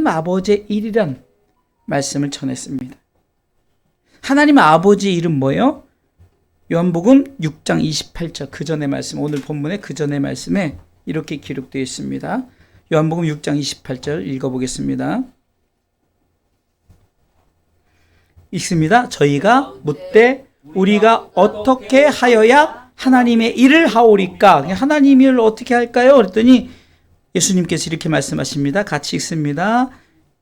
하나님 아버지의 일이란 말씀을 전했습니다. 하나님 아버지의 일은 뭐예요? 요한복음 6장 28절 그 전의 말씀, 오늘 본문의 그 전의 말씀에 이렇게 기록되어 있습니다. 요한복음 6장 28절 읽어보겠습니다. 읽습니다. 저희가 묻되 우리가 어떻게 하여야 하나님의 일을 하오리까? 하나님의 일을 어떻게 할까요? 그랬더니 예수님께서 이렇게 말씀하십니다. 같이 읽습니다.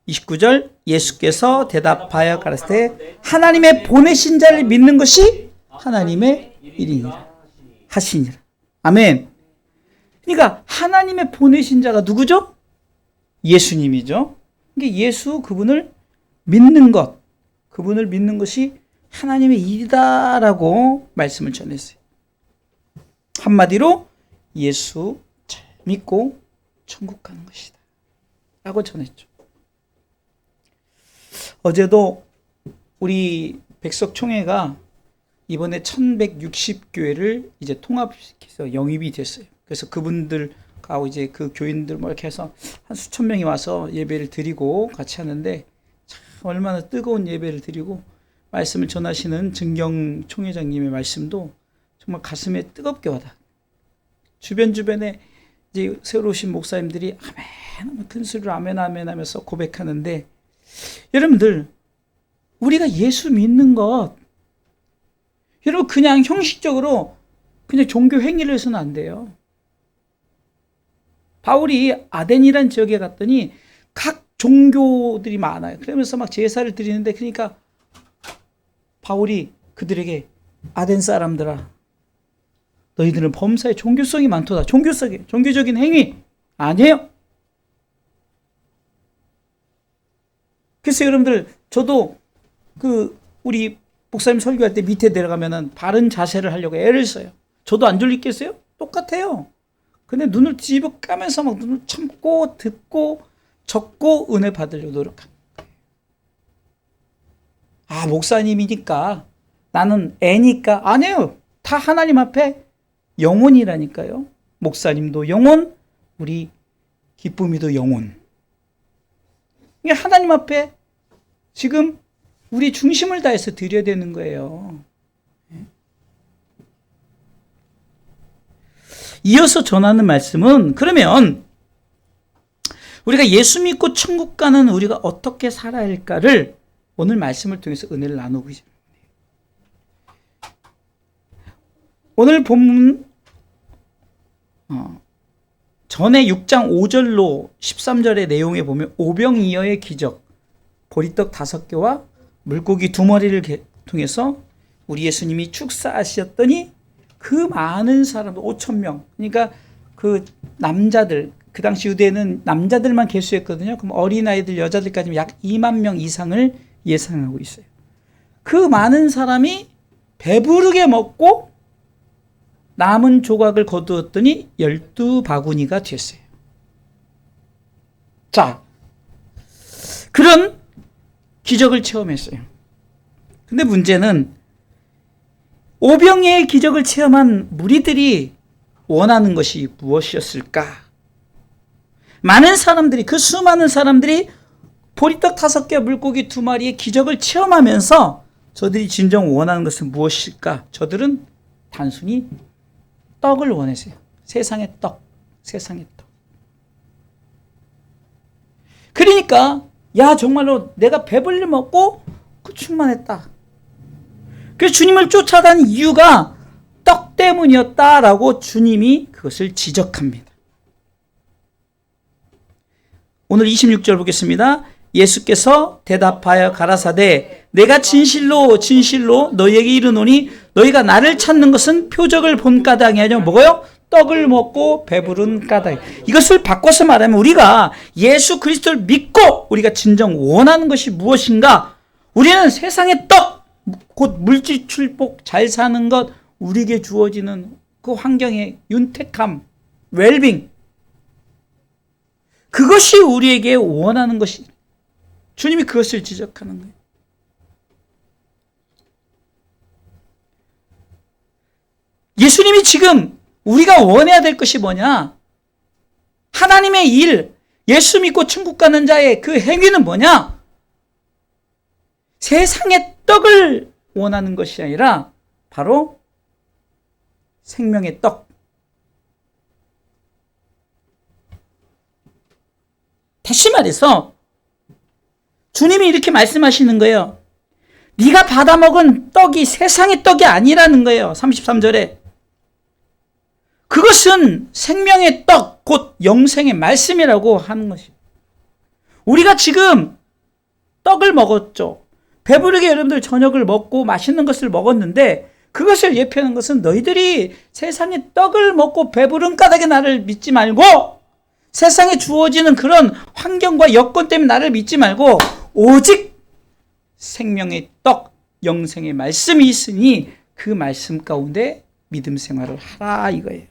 29절 예수께서 대답하여 가라사대 하나님의 보내신 자를 믿는 것이 하나님의 일이니라 하시니라. 아멘. 그러니까 하나님의 보내신 자가 누구죠? 예수님이죠. 그러니까 예수 그분을 믿는 것, 그분을 믿는 것이 하나님의 일이다라고 말씀을 전했어요. 한마디로 예수 잘 믿고 천국 가는 것이다 라고 전했죠. 어제도 우리 백석총회가 이번에 1160교회를 이제 통합해서 영입이 됐어요. 그래서 그분들하고 이제 그 교인들 뭐 이렇게 해서 한 수천 명이 와서 예배를 드리고 같이 하는데 참 얼마나 뜨거운 예배를 드리고 말씀을 전하시는 증경 총회장님의 말씀도 정말 가슴에 뜨겁게 와닿아요. 주변에 이제 새로 오신 목사님들이 아멘, 큰 소리로 아멘 하면서 고백하는데 여러분들 우리가 예수 믿는 것 여러분 그냥 형식적으로 그냥 종교 행위를 해서는 안 돼요. 바울이 아덴이란 지역에 갔더니 각 종교들이 많아요. 그러면서 막 제사를 드리는데 그러니까 바울이 그들에게 아덴 사람들아 너희들은 범사에 종교성이 많도다. 종교적인 행위 아니에요. 그래서 여러분들 저도 우리 목사님 설교할 때 밑에 내려가면은 바른 자세를 하려고 애를 써요. 저도 안 졸리겠어요? 똑같아요. 근데 눈을 뒤집어 까면서 막 눈을 참고 듣고 적고 은혜 받으려고 노력합니다. 아, 목사님이니까 나는 애니까 아니에요. 다 하나님 앞에 영혼이라니까요. 목사님도 영혼, 우리 기쁨이도 영혼. 이게 하나님 앞에 지금 우리 중심을 다해서 드려야 되는 거예요. 이어서 전하는 말씀은 그러면 우리가 예수 믿고 천국 가는 우리가 어떻게 살아야 할까를 오늘 말씀을 통해서 은혜를 나누고 있습니다. 오늘 본문 전에 6장 5절로 13절의 내용에 보면 오병이어의 기적, 보리떡 5개와 물고기 2마리를 통해서 우리 예수님이 축사하셨더니 그 많은 사람들 5,000명, 그러니까 그 남자들, 그 당시 유대는 남자들만 계수했거든요. 그럼 어린아이들, 여자들까지 약 2만 명 이상을 예상하고 있어요. 그 많은 사람이 배부르게 먹고 남은 조각을 거두었더니 12바구니가 됐어요. 자, 그런 기적을 체험했어요. 근데 문제는 오병이어의 기적을 체험한 무리들이 원하는 것이 무엇이었을까? 많은 사람들이, 그 수많은 사람들이 보리떡 5개, 물고기 2마리의 기적을 체험하면서 저들이 진정 원하는 것은 무엇일까? 저들은 단순히 떡을 원했어요. 세상의 떡. 그러니까 야 정말로 내가 배불리 먹고 충만했다. 그래서 주님을 쫓아다닌 이유가 떡 때문이었다라고 주님이 그것을 지적합니다. 오늘 26절 보겠습니다. 예수께서 대답하여 가라사대 내가 진실로 너희에게 이르노니 너희가 나를 찾는 것은 표적을 본 까닭이 아니라 뭐고요? 떡을 먹고 배부른 까닭. 이것을 바꿔서 말하면 우리가 예수 그리스도를 믿고 우리가 진정 원하는 것이 무엇인가? 우리는 세상의 떡, 곧 물질 축복, 잘 사는 것, 우리에게 주어지는 그 환경의 윤택함, 웰빙, 그것이 우리에게 원하는 것이, 주님이 그것을 지적하는 거예요. 예수님이 지금 우리가 원해야 될 것이 뭐냐? 하나님의 일, 예수 믿고 천국 가는 자의 그 행위는 뭐냐? 세상의 떡을 원하는 것이 아니라 바로 생명의 떡. 다시 말해서 주님이 이렇게 말씀하시는 거예요. 네가 받아먹은 떡이 세상의 떡이 아니라는 거예요. 33절에. 그것은 생명의 떡, 곧 영생의 말씀이라고 하는 것이에요. 우리가 지금 떡을 먹었죠. 배부르게 여러분들 저녁을 먹고 맛있는 것을 먹었는데 그것을 예표하는 것은 너희들이 세상의 떡을 먹고 배부른 까닭에 나를 믿지 말고 세상에 주어지는 그런 환경과 여건 때문에 나를 믿지 말고 오직 생명의 떡, 영생의 말씀이 있으니 그 말씀 가운데 믿음 생활을 하라 이거예요.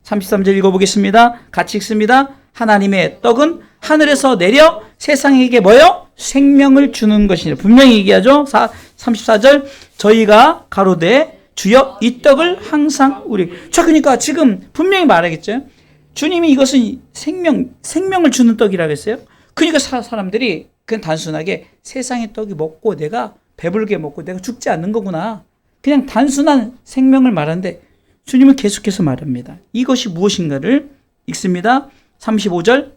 33절 읽어보겠습니다. 같이 읽습니다. 하나님의 떡은 하늘에서 내려 세상에게 뭐요? 생명을 주는 것이니 분명히 얘기하죠. 34절 저희가 가로되 주여 이 떡을 항상 우리 자 그러니까 지금 분명히 말하겠죠. 주님이 이것은 생명을 주는 떡이라고 했어요. 그러니까 사람들이 그냥 단순하게 세상의 떡이 먹고 내가 배불게 먹고 내가 죽지 않는 거구나. 그냥 단순한 생명을 말하는데 주님은 계속해서 말합니다. 이것이 무엇인가를 읽습니다. 35절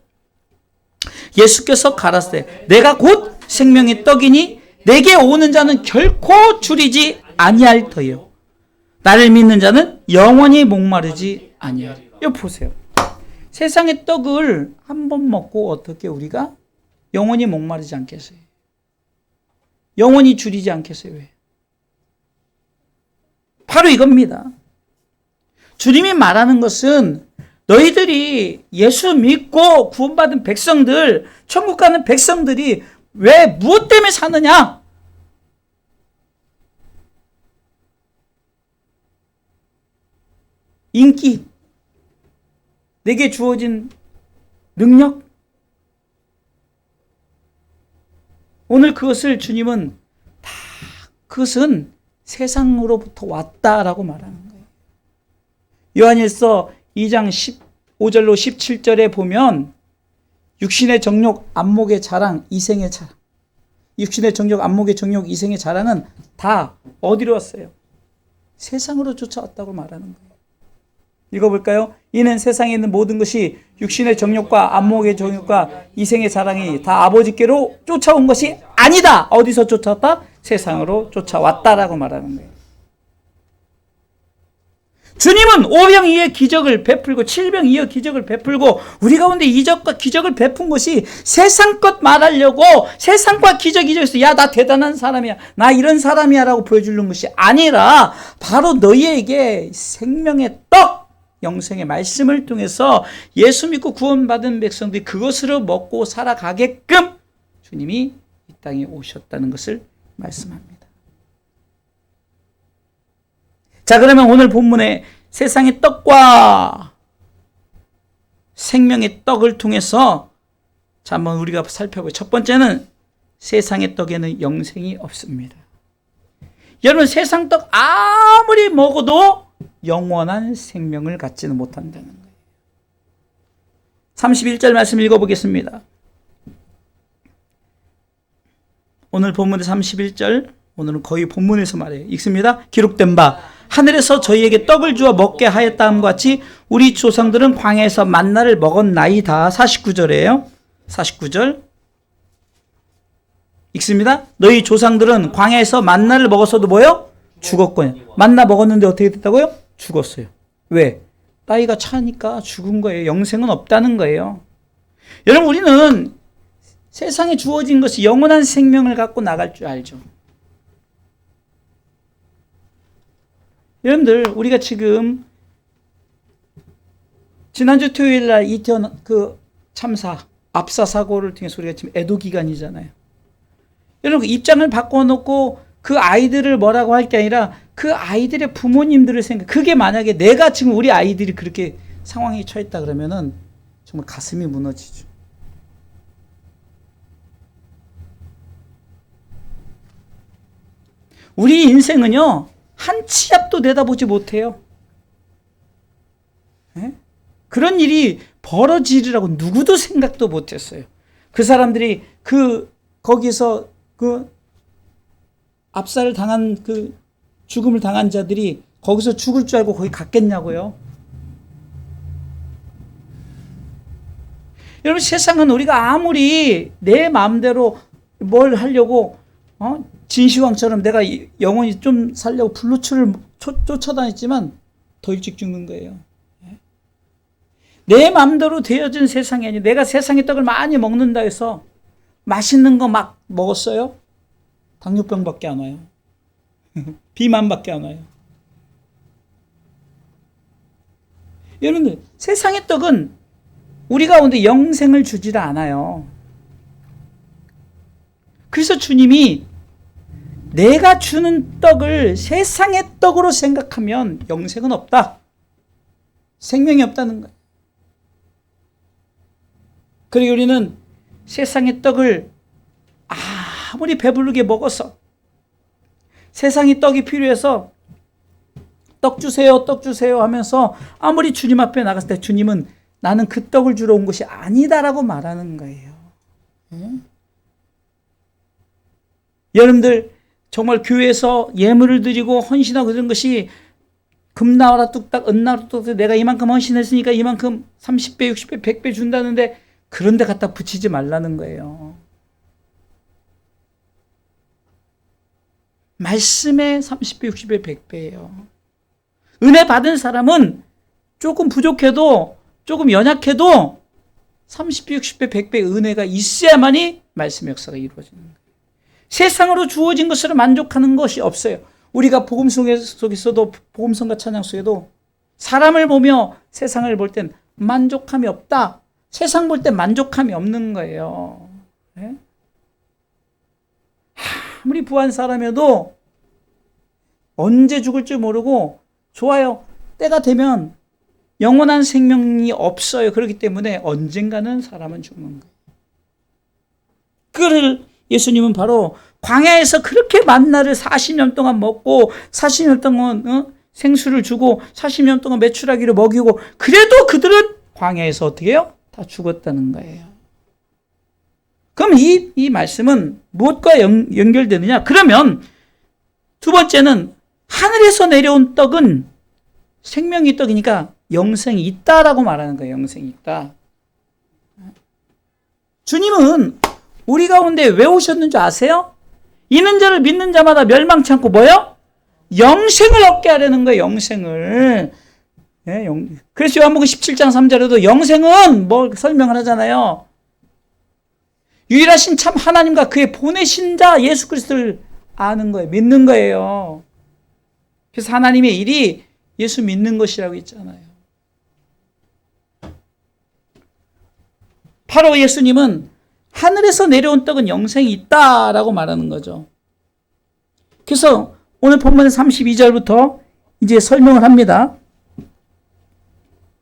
예수께서 가라사대 내가 곧 생명의 떡이니 내게 오는 자는 결코 줄이지 아니할 터요 나를 믿는 자는 영원히 목마르지 아니하리라. 이거 보세요. 세상의 떡을 한 번 먹고 어떻게 우리가 영원히 목마르지 않겠어요? 영원히 줄이지 않겠어요? 왜? 바로 이겁니다. 주님이 말하는 것은 너희들이 예수 믿고 구원받은 백성들, 천국 가는 백성들이 왜 무엇 때문에 사느냐? 인기, 내게 주어진 능력, 오늘 그것을 주님은 다 그것은 세상으로부터 왔다라고 말하는 거예요. 요한일서 2장 15절로 17절에 보면 육신의 정욕, 안목의 자랑, 이생의 자랑. 육신의 정욕, 안목의 정욕, 이생의 자랑은 다 어디로 왔어요? 세상으로 쫓아왔다고 말하는 거예요. 읽어볼까요? 이는 세상에 있는 모든 것이 육신의 정욕과 안목의 정욕과 이생의 자랑이 다 아버지께로 쫓아온 것이 아니다. 어디서 쫓아왔다? 세상으로 쫓아왔다라고 말하는 거예요. 주님은 오병이의 기적을 베풀고 7병이의 기적을 베풀고 우리 가운데 이적과 기적을 베푼 것이 세상 것 말하려고 세상과 기적에서 야 나 대단한 사람이야 나 이런 사람이야 라고 보여주는 것이 아니라 바로 너희에게 생명의 떡 영생의 말씀을 통해서 예수 믿고 구원받은 백성들이 그것으로 먹고 살아가게끔 주님이 이 땅에 오셨다는 것을 말씀합니다. 자, 그러면 오늘 본문의 세상의 떡과 생명의 떡을 통해서 자, 한번 우리가 살펴보죠. 첫 번째는 세상의 떡에는 영생이 없습니다. 여러분, 세상 떡 아무리 먹어도 영원한 생명을 갖지는 못한다는 거예요. 31절 말씀 읽어보겠습니다. 오늘 본문의 31절, 오늘은 거의 본문에서 말해요. 읽습니다. 기록된 바 하늘에서 저희에게 떡을 주어 먹게 하였다함과 같이 우리 조상들은 광야에서 만나를 먹었나이다. 49절이에요. 49절 읽습니다. 너희 조상들은 광야에서 만나를 먹었어도 뭐요? 죽었거든요. 만나 먹었는데 어떻게 됐다고요? 죽었어요. 왜? 나이가 차니까 죽은 거예요. 영생은 없다는 거예요. 여러분, 우리는 세상에 주어진 것이 영원한 생명을 갖고 나갈 줄 알죠. 여러분들, 우리가 지금 지난주 토요일 날 이태원 그 참사, 압사 사고를 통해서 우리가 지금 애도 기간이잖아요. 여러분, 입장을 바꿔놓고 그 아이들을 뭐라고 할 게 아니라 그 아이들의 부모님들을 그게 만약에 내가 지금 우리 아이들이 그렇게 상황에 처했다 그러면은 정말 가슴이 무너지죠. 우리 인생은요, 한 치 앞도 내다보지 못해요. 네? 그런 일이 벌어지리라고 누구도 생각도 못했어요. 그 사람들이 거기서 압살을 당한 죽음을 당한 자들이 거기서 죽을 줄 알고 거기 갔겠냐고요. 여러분, 세상은 우리가 아무리 내 마음대로 뭘 하려고 진시황처럼 내가 영원히 좀 살려고 블루츠를 쫓아다녔지만 더 일찍 죽는 거예요. 내 마음대로 되어진 세상이 아니에요. 내가 세상의 떡을 많이 먹는다 해서 맛있는 거 막 먹었어요? 당뇨병밖에 안 와요. 비만밖에 안 와요. 여러분들, 세상의 떡은 우리 가운데 영생을 주지를 않아요. 그래서 주님이 내가 주는 떡을 세상의 떡으로 생각하면 영생은 없다. 생명이 없다는 거예요. 그리고 우리는 세상의 떡을 아무리 배부르게 먹어서 세상의 떡이 필요해서 떡 주세요, 떡 주세요 하면서 아무리 주님 앞에 나갔을 때 주님은 나는 그 떡을 주러 온 것이 아니다라고 말하는 거예요. 여러분들, 정말 교회에서 예물을 드리고 헌신하고 그런 것이 금 나와라 뚝딱, 은 나와라 뚝딱, 내가 이만큼 헌신했으니까 이만큼 30배, 60배, 100배 준다는데 그런 데 갖다 붙이지 말라는 거예요. 말씀에 30배, 60배, 100배예요. 은혜 받은 사람은 조금 부족해도, 조금 연약해도 30배, 60배, 100배 은혜가 있어야만이 말씀의 역사가 이루어지는 거예요. 세상으로 주어진 것으로 만족하는 것이 없어요. 우리가 복음 속에서도, 복음성과 찬양 속에도 사람을 보며 세상을 볼 땐 만족함이 없다. 세상 볼 땐 만족함이 없는 거예요. 네? 아무리 부한 사람이어도 언제 죽을지 모르고 좋아요. 때가 되면 영원한 생명이 없어요. 그렇기 때문에 언젠가는 사람은 죽는 거예요. 그를 예수님은 바로 광야에서 그렇게 만나를 40년 동안 먹고 40년 동안 생수를 주고 40년 동안 메추라기를 먹이고 그래도 그들은 광야에서 어떻게 해요? 다 죽었다는 거예요. 그럼 이 말씀은 무엇과 연결되느냐? 그러면 두 번째는 하늘에서 내려온 떡은 생명의 떡이니까 영생이 있다라고 말하는 거예요. 영생이 있다. 주님은 우리 가운데 왜 오셨는 줄 아세요? 있는 자를 믿는 자마다 멸망치 않고 뭐요? 영생을 얻게 하려는 거예요. 영생을. 네, 그래서 요한복음 17장 3절에도 영생은 뭐 설명을 하잖아요. 유일하신 참 하나님과 그의 보내신 자 예수 그리스도를 아는 거예요. 믿는 거예요. 그래서 하나님의 일이 예수 믿는 것이라고 했잖아요. 바로 예수님은 하늘에서 내려온 떡은 영생이 있다라고 말하는 거죠. 그래서 오늘 본문 32절부터 이제 설명을 합니다.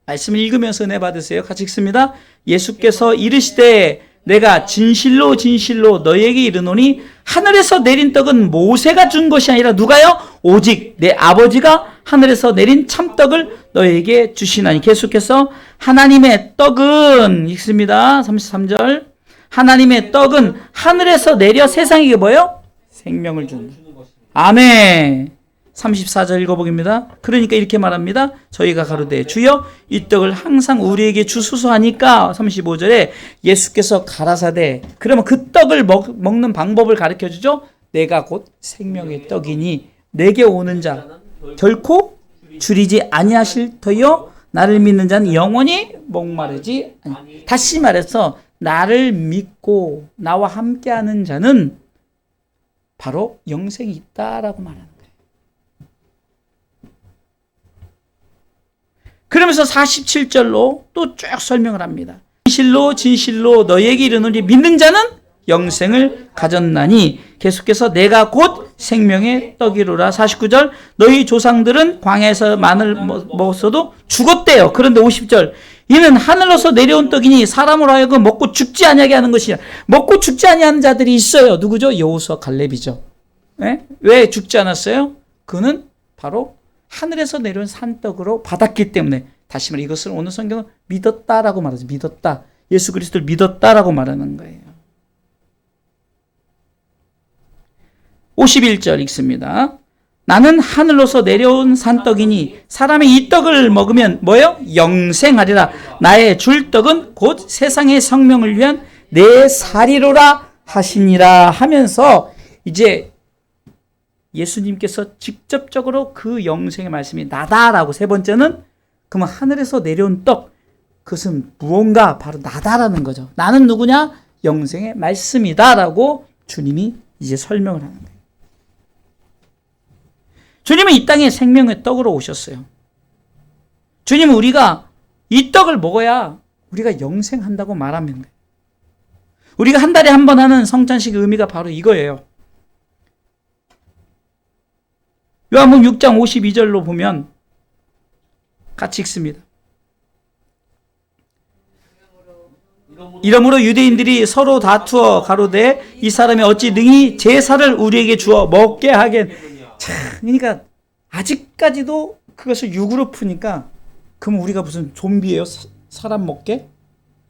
말씀을 읽으면서 은혜 받으세요. 같이 읽습니다. 예수께서 이르시되 내가 진실로 진실로 너희에게 이르노니 하늘에서 내린 떡은 모세가 준 것이 아니라 누가요? 오직 내 아버지가 하늘에서 내린 참떡을 너희에게 주시나니. 계속해서 하나님의 떡은 읽습니다. 33절 하나님의 떡은 하늘에서 내려 세상에게 뭐예요? 생명을 준다. 아멘. 34절 읽어보겠습니다. 그러니까 이렇게 말합니다. 저희가 가로되 주여 이 떡을 항상 우리에게 주소서 하니까 35절에 예수께서 가라사대 그러면 그 떡을 먹는 방법을 가르쳐주죠. 내가 곧 생명의 떡이니 내게 오는 자 결코 줄이지 아니하실 터여 나를 믿는 자는 영원히 목마르지 아니. 다시 말해서 나를 믿고 나와 함께하는 자는 바로 영생이 있다라고 말하는 거예요. 그러면서 47절로 또 쭉 설명을 합니다. 진실로 진실로 너희에게 이르노니 믿는 자는 영생을 가졌나니 계속해서 내가 곧 생명의 떡이로라. 49절 너희 조상들은 광야에서 만을 먹었어도 죽었대요. 그런데 50절 이는 하늘로서 내려온 떡이니 사람으로 하여금 먹고 죽지 아니하게 하는 것이야. 먹고 죽지 아니하는 자들이 있어요. 누구죠? 여호수아 갈렙이죠. 네? 왜 죽지 않았어요? 그는 바로 하늘에서 내려온 산떡으로 받았기 때문에 다시 말해 이것을 오늘 성경은 믿었다라고 말하죠. 믿었다. 예수 그리스도를 믿었다라고 말하는 거예요. 51절 읽습니다. 나는 하늘로서 내려온 산떡이니 사람이 이 떡을 먹으면 뭐요? 영생하리라. 나의 줄 떡은 곧 세상의 생명을 위한 내 살이로라 하시니라 하면서 이제 예수님께서 직접적으로 그 영생의 말씀이 나다라고 세 번째는 그러면 하늘에서 내려온 떡 그것은 무언가 바로 나다라는 거죠. 나는 누구냐? 영생의 말씀이다라고 주님이 이제 설명을 하는 거예요. 주님은 이 땅에 생명의 떡으로 오셨어요. 주님은 우리가 이 떡을 먹어야 우리가 영생한다고 말하는 거예요. 우리가 한 달에 한 번 하는 성찬식의 의미가 바로 이거예요. 요한복음 6장 52절로 보면 같이 읽습니다. 이러므로 유대인들이 서로 다투어 가로되 이 사람이 어찌 능히 제사를 우리에게 주어 먹게 하겠. 참, 그러니까 아직까지도 그것을 육으로 푸니까 그럼 우리가 무슨 좀비예요? 사람 먹게?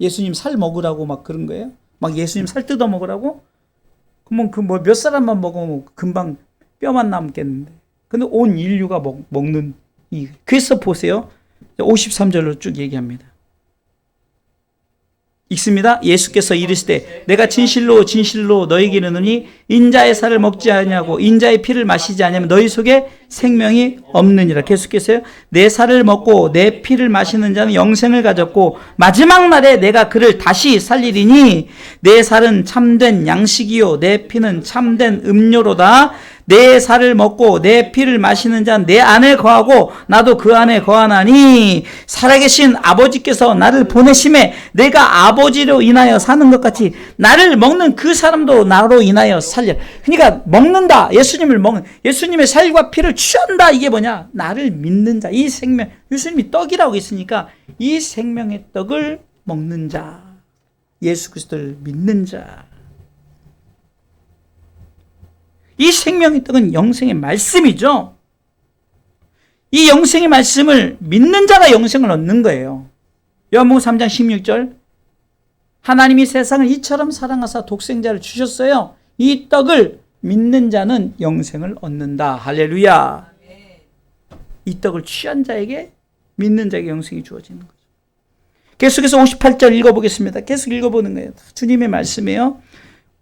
예수님 살 먹으라고 막 그런 거예요? 막 예수님 살 뜯어 먹으라고? 그러면 그 뭐 몇 사람만 먹으면 금방 뼈만 남겠는데. 근데 온 인류가 먹는 그래서 보세요. 53절로 쭉 얘기합니다. 읽습니다. 예수께서 이르시되 내가 진실로 진실로 너희에게 이르노니 인자의 살을 먹지 아니하고 인자의 피를 마시지 아니하면 너희 속에 생명이 없느니라. 계속해서요. 내 살을 먹고 내 피를 마시는 자는 영생을 가졌고 마지막 날에 내가 그를 다시 살리리니 내 살은 참된 양식이요 내 피는 참된 음료로다. 내 살을 먹고 내 피를 마시는 자는 내 안에 거하고 나도 그 안에 거하나니 살아계신 아버지께서 나를 보내심에 내가 아버지로 인하여 사는 것 같이 나를 먹는 그 사람도 나로 인하여 살려. 그러니까 먹는다. 예수님을 먹는 예수님의 살과 피를 취한다. 이게 뭐냐? 나를 믿는 자. 이 생명. 예수님이 떡이라고 했으니까 이 생명의 떡을 먹는 자. 예수 그리스도를 믿는 자. 이 생명의 떡은 영생의 말씀이죠. 이 영생의 말씀을 믿는 자가 영생을 얻는 거예요. 요한복음 3장 16절 하나님이 세상을 이처럼 사랑하사 독생자를 주셨어요. 이 떡을 믿는 자는 영생을 얻는다. 할렐루야. 이 떡을 취한 자에게 믿는 자에게 영생이 주어지는 거죠. 계속해서 58절 읽어보겠습니다. 계속 읽어보는 거예요. 주님의 말씀이에요.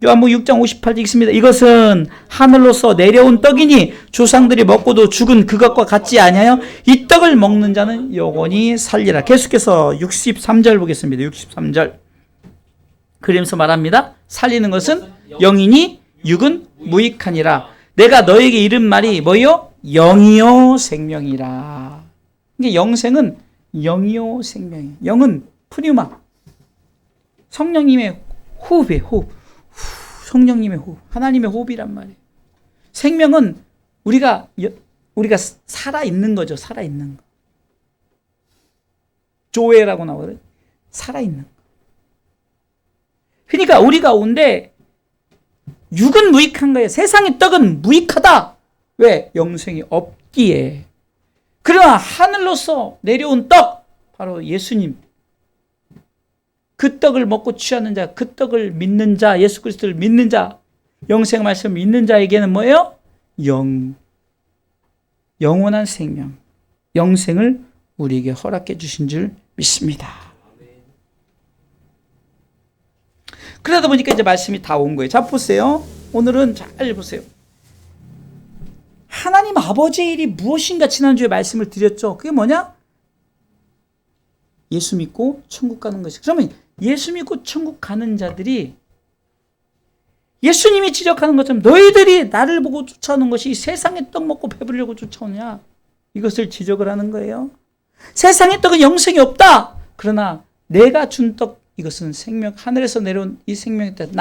요한복음 6장 58절 읽습니다. 이것은 하늘로서 내려온 떡이니 조상들이 먹고도 죽은 그것과 같지 아니하여 이 떡을 먹는 자는 영원히 살리라. 계속해서 63절 보겠습니다. 63절 그러면서 말합니다. 살리는 것은 영이니 육은 무익하니라. 내가 너에게 이른 말이 뭐요? 영이요 생명이라. 이게 영생은 영이요 생명이에요. 영은 프리마 성령님의 호흡이에요. 호흡. 성령님의 호흡, 하나님의 호흡이란 말이에요. 생명은 우리가 살아있는 거죠. 살아있는 거. 조회라고 나오거든요. 살아있는 거. 그러니까 우리 가운데 육은 무익한 거예요. 세상의 떡은 무익하다. 왜? 영생이 없기에. 그러나 하늘로서 내려온 떡, 바로 예수님. 그 떡을 먹고 취하는 자, 그 떡을 믿는 자, 예수 그리스도를 믿는 자, 영생 말씀을 믿는 자에게는 뭐예요? 영원한 생명, 영생을 우리에게 허락해 주신 줄 믿습니다. 그러다 보니까 이제 말씀이 다 온 거예요. 자, 보세요. 오늘은 잘 보세요. 하나님 아버지의 일이 무엇인가 지난주에 말씀을 드렸죠. 그게 뭐냐? 예수 믿고 천국 가는 것이. 그러면 예수 믿고 천국 가는 자들이 예수님이 지적하는 것처럼 너희들이 나를 보고 쫓아오는 것이 세상의 떡 먹고 배부르려고 쫓아오냐? 이것을 지적을 하는 거예요. 세상의 떡은 영생이 없다. 그러나 내가 준 떡, 이것은 생명, 하늘에서 내려온 이 생명의 떡,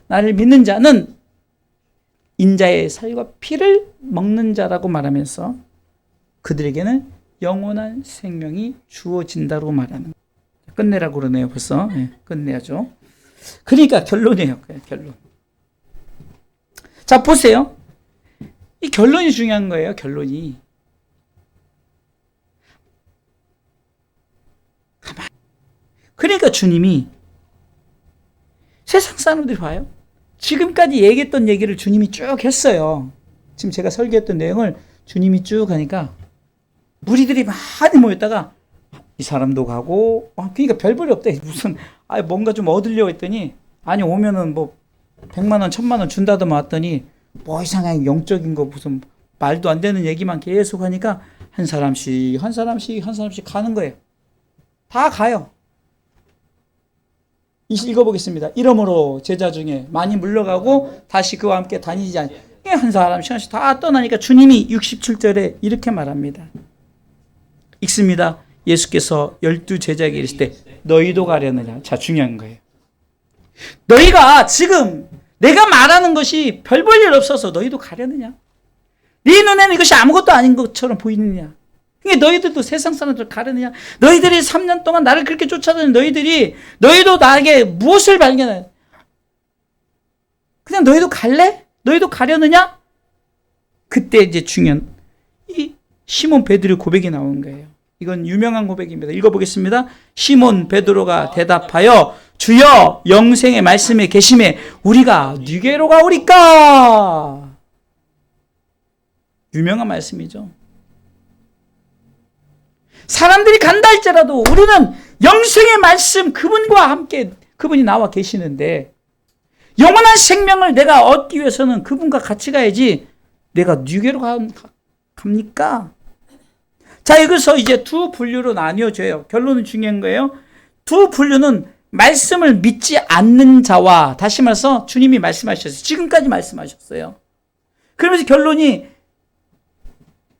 나를 믿는 자는 인자의 살과 피를 먹는 자라고 말하면서 그들에게는 영원한 생명이 주어진다고 말하는 거예요. 끝내라고 그러네요. 벌써. 네, 끝내야죠. 그러니까 결론이에요. 결론. 자, 보세요. 이 결론이 중요한 거예요. 결론이. 그러니까 주님이 세상 사람들이 봐요. 지금까지 얘기했던 얘기를 주님이 쭉 했어요. 지금 제가 설교했던 내용을 주님이 쭉 하니까 무리들이 많이 모였다가 이 사람도 가고, 그러니까 별볼이 없다. 무슨 뭔가 좀 얻으려고 했더니, 아니 오면은 뭐 100만 원, 1000만 원 준다더만 왔더니 뭐 이상하게 영적인 거 무슨 말도 안 되는 얘기만 계속 하니까 한 사람씩 가는 거예요. 다 가요. 읽어보겠습니다. 이러므로 제자 중에 많이 물러가고 다시 그와 함께 다니지 않. 한 사람씩 다 떠나니까 주님이 67절에 이렇게 말합니다. 읽습니다. 예수께서 12 제자에게 이르실 때 너희도 가려느냐. 자, 중요한 거예요. 너희가 지금 내가 말하는 것이 별 볼 일 없어서 너희도 가려느냐? 네 눈에는 이것이 아무것도 아닌 것처럼 보이느냐? 그러니까 너희들도 세상 사람들 가려느냐? 너희들이 3년 동안 나를 그렇게 쫓아다니는 너희도 나에게 무엇을 발견해? 그냥 너희도 갈래? 너희도 가려느냐? 그때 이제 중요한 이 시몬 베드로의 고백이 나오는 거예요. 이건 유명한 고백입니다. 읽어보겠습니다. 시몬 베드로가 대답하여 주여 영생의 말씀에 계심에 우리가 누게로 가오리까? 유명한 말씀이죠. 사람들이 간다 할지라도 우리는 영생의 말씀 그분과 함께 그분이 나와 계시는데 영원한 생명을 내가 얻기 위해서는 그분과 같이 가야지 내가 누게로 갑니까? 자, 여기서 이제 두 분류로 나뉘어져요. 결론은 중요한 거예요. 두 분류는 말씀을 믿지 않는 자와, 다시 말해서 주님이 말씀하셨어요. 지금까지 말씀하셨어요. 그러면서 결론이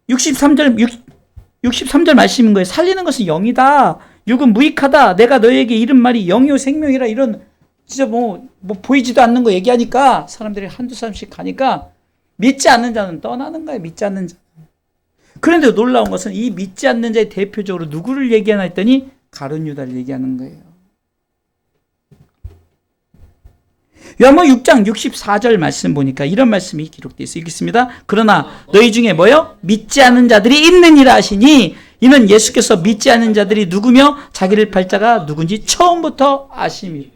63절 말씀인 거예요. 살리는 것은 영이다. 육은 무익하다. 내가 너에게 이른 말이 영이요 생명이라. 이런 진짜 뭐 보이지도 않는 거 얘기하니까 사람들이 한두 사람씩 가니까 믿지 않는 자는 떠나는 거예요. 믿지 않는 자. 그런데 놀라운 것은 이 믿지 않는 자의 대표적으로 누구를 얘기하나 했더니 가룟 유다를 얘기하는 거예요. 요한복음 6장 64절 말씀 보니까 이런 말씀이 기록되어 있어요. 읽겠습니다. 그러나 너희 중에 뭐요? 믿지 않는 자들이 있느니라 하시니 이는 예수께서 믿지 않는 자들이 누구며 자기를 팔 자가 누군지 처음부터 아심이라.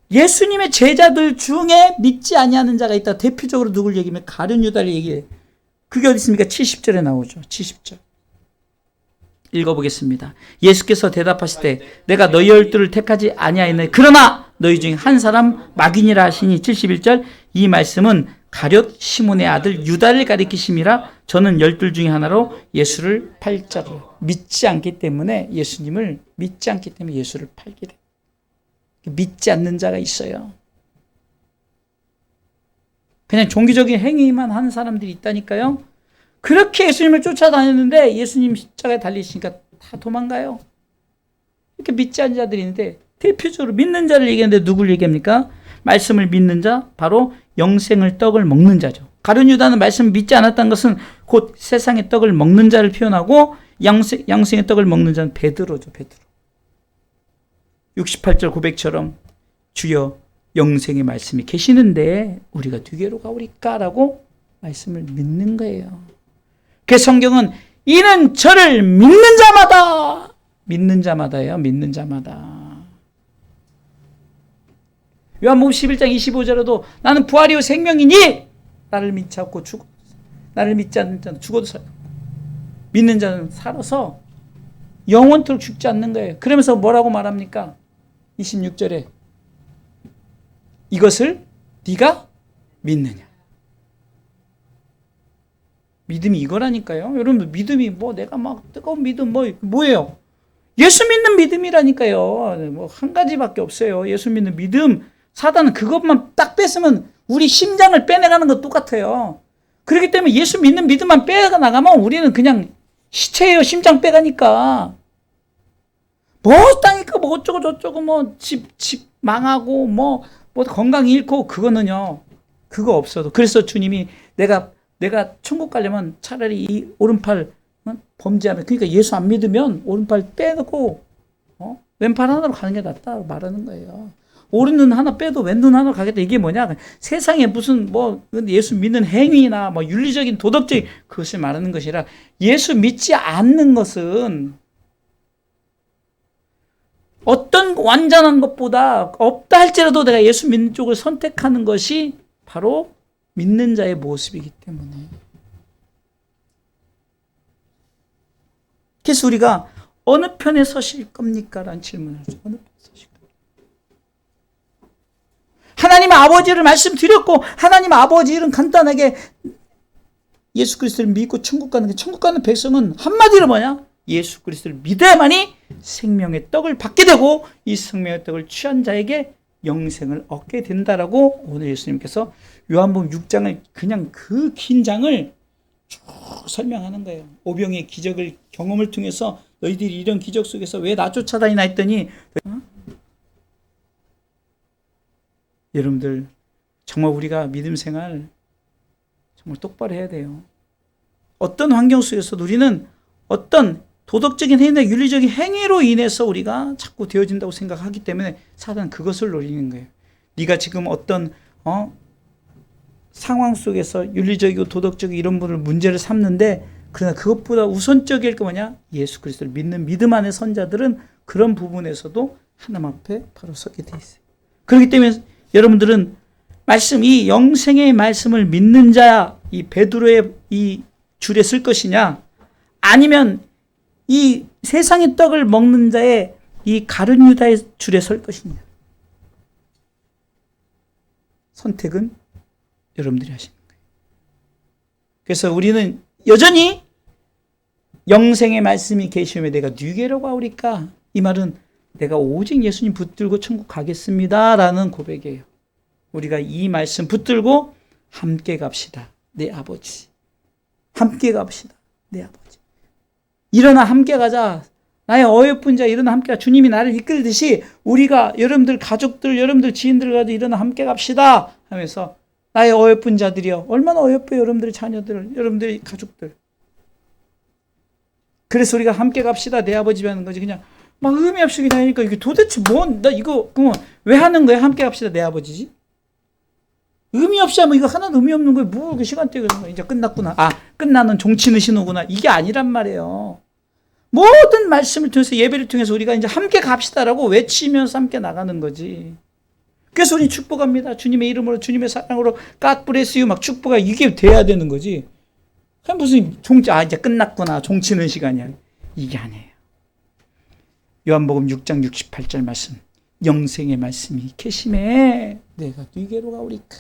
예수님의 제자들 중에 믿지 아니하는 자가 있다. 대표적으로 누굴 얘기하면 가룟 유다를 얘기해요. 그게 어디 있습니까? 70절에 나오죠. 70절. 읽어보겠습니다. 예수께서 대답하실 때 내가 너희 12를 택하지 아니하였네. 그러나 너희 중에 한 사람 막인이라 하시니 71절. 이 말씀은 가룟 시몬의 아들 유다를 가리키심이라. 저는 12 중에 하나로 예수를 팔 자로. 믿지 않기 때문에 예수님을 믿지 않기 때문에 예수를 팔게 돼요. 믿지 않는 자가 있어요. 그냥 종교적인 행위만 하는 사람들이 있다니까요. 그렇게 예수님을 쫓아다녔는데 예수님 십자가에 달리시니까 다 도망가요. 이렇게 믿지 않는 자들이 있는데 대표적으로 믿는 자를 얘기하는데 누굴 얘기합니까? 말씀을 믿는 자, 바로 영생의 떡을 먹는 자죠. 가룟 유다는 말씀을 믿지 않았다는 것은 곧 세상의 떡을 먹는 자를 표현하고 영생의 떡을 먹는 자는 베드로죠. 베드로. 68절 고백처럼 주여 영생의 말씀이 계시는데 우리가 누게로 가오리까? 라고 말씀을 믿는 거예요. 그 성경은 이는 저를 믿는 자마다, 믿는 자마다예요. 믿는 자마다. 요한복음 11장 25절에도 나는 부활이요 생명이니 나를 믿지 않고 나를 믿지 않는 자는 죽어도 살고 믿는 자는 살아서 영원토록 죽지 않는 거예요. 그러면서 뭐라고 말합니까? 26절에 이것을 네가 믿느냐. 믿음이 이거라니까요. 여러분 믿음이 내가 막 뜨거운 믿음 뭐예요? 예수 믿는 믿음이라니까요. 한 가지밖에 없어요. 예수 믿는 믿음. 사단은 그것만 딱 뺐으면 우리 심장을 빼내가는 것 똑같아요. 그렇기 때문에 예수 믿는 믿음만 빼가 나가면 우리는 그냥 시체예요. 심장 빼가니까. 땅이니까 어쩌고 저쩌고 집 망하고 건강 잃고 그거는요. 그거 없어도. 그래서 주님이 내가 천국 가려면 차라리 이 오른팔 범죄하면, 그러니까 예수 안 믿으면 오른팔 빼고 왼팔 하나로 가는 게 낫다 말하는 거예요. 오른눈 하나 빼도 왼눈 하나로 가겠다. 이게 뭐냐? 세상에 무슨 예수 믿는 행위나 윤리적인 도덕적인 그것을 말하는 것이라, 예수 믿지 않는 것은 어떤 완전한 것보다 없다 할지라도 내가 예수 믿는 쪽을 선택하는 것이 바로 믿는 자의 모습이기 때문에. 그래서 우리가 어느 편에 서실 겁니까? 라는 질문을 하죠. 어느 편에 서실 겁니까? 하나님 아버지를 말씀드렸고, 하나님 아버지는 간단하게 예수 그리스도를 믿고 천국 가는 게, 천국 가는 백성은 한마디로 뭐냐? 예수 그리스도를 믿어야만이 생명의 떡을 받게 되고, 이 생명의 떡을 취한 자에게 영생을 얻게 된다라고 오늘 예수님께서 요한복음 6장을 그냥 그 긴 장을 쭉 설명하는 거예요. 오병의 기적을 경험을 통해서 너희들이 이런 기적 속에서 왜 나 쫓아다니나 했더니, 여러분들 정말 우리가 믿음 생활 정말 똑바로 해야 돼요. 어떤 환경 속에서도 우리는 어떤 도덕적인 행위나 윤리적인 행위로 인해서 우리가 자꾸 되어진다고 생각하기 때문에 사단은 그것을 노리는 거예요. 네가 지금 어떤 상황 속에서 윤리적이고 도덕적인 이런 분을 문제를 삼는데, 그러나 그것보다 우선적일 게 뭐냐? 예수 그리스도를 믿는 믿음 안의 선자들은 그런 부분에서도 하나님 앞에 바로 서게 돼 있어요. 그렇기 때문에 여러분들은 말씀, 이 영생의 말씀을 믿는 자야, 이 베드로의 이 줄에 쓸 것이냐, 아니면 이 세상의 떡을 먹는 자의 이 가룟 유다의 줄에 설 것이냐. 선택은 여러분들이 하시는 거예요. 그래서 우리는 여전히 영생의 말씀이 계시면 내가 뉴게로가 오리까? 이 말은 내가 오직 예수님 붙들고 천국 가겠습니다 라는 고백이에요. 우리가 이 말씀 붙들고 함께 갑시다. 내 아버지. 함께 갑시다. 내 아버지. 일어나 함께 가자. 나의 어여쁜 자 일어나 함께 가자. 주님이 나를 이끌듯이 우리가 여러분들 가족들, 여러분들 지인들 가지고 일어나 함께 갑시다 하면서, 나의 어여쁜 자들이요. 얼마나 어여뻐요, 여러분들의 자녀들, 여러분들의 가족들. 그래서 우리가 함께 갑시다. 내 아버지 하는 거지. 그냥 막 의미 없이 그냥 하니까 이게 도대체 나 이거 그러면 왜 하는 거야? 함께 갑시다. 내 아버지지. 의미 없이 하면 이거 하나도 의미 없는 거예요. 뭐 그 시간대 그런 거 이제 끝났구나. 끝나는 종치는 신호구나. 이게 아니란 말이에요. 모든 말씀을 통해서, 예배를 통해서 우리가 이제 함께 갑시다라고 외치면서 함께 나가는 거지. 그래서 우리 축복합니다. 주님의 이름으로, 주님의 사랑으로, God bless you 막 축복하, 이게 돼야 되는 거지. 무슨 이제 끝났구나. 종치는 시간이야. 이게 아니에요. 요한복음 6장 68절 말씀. 영생의 말씀이 계심에 내가 네게로 가오리까.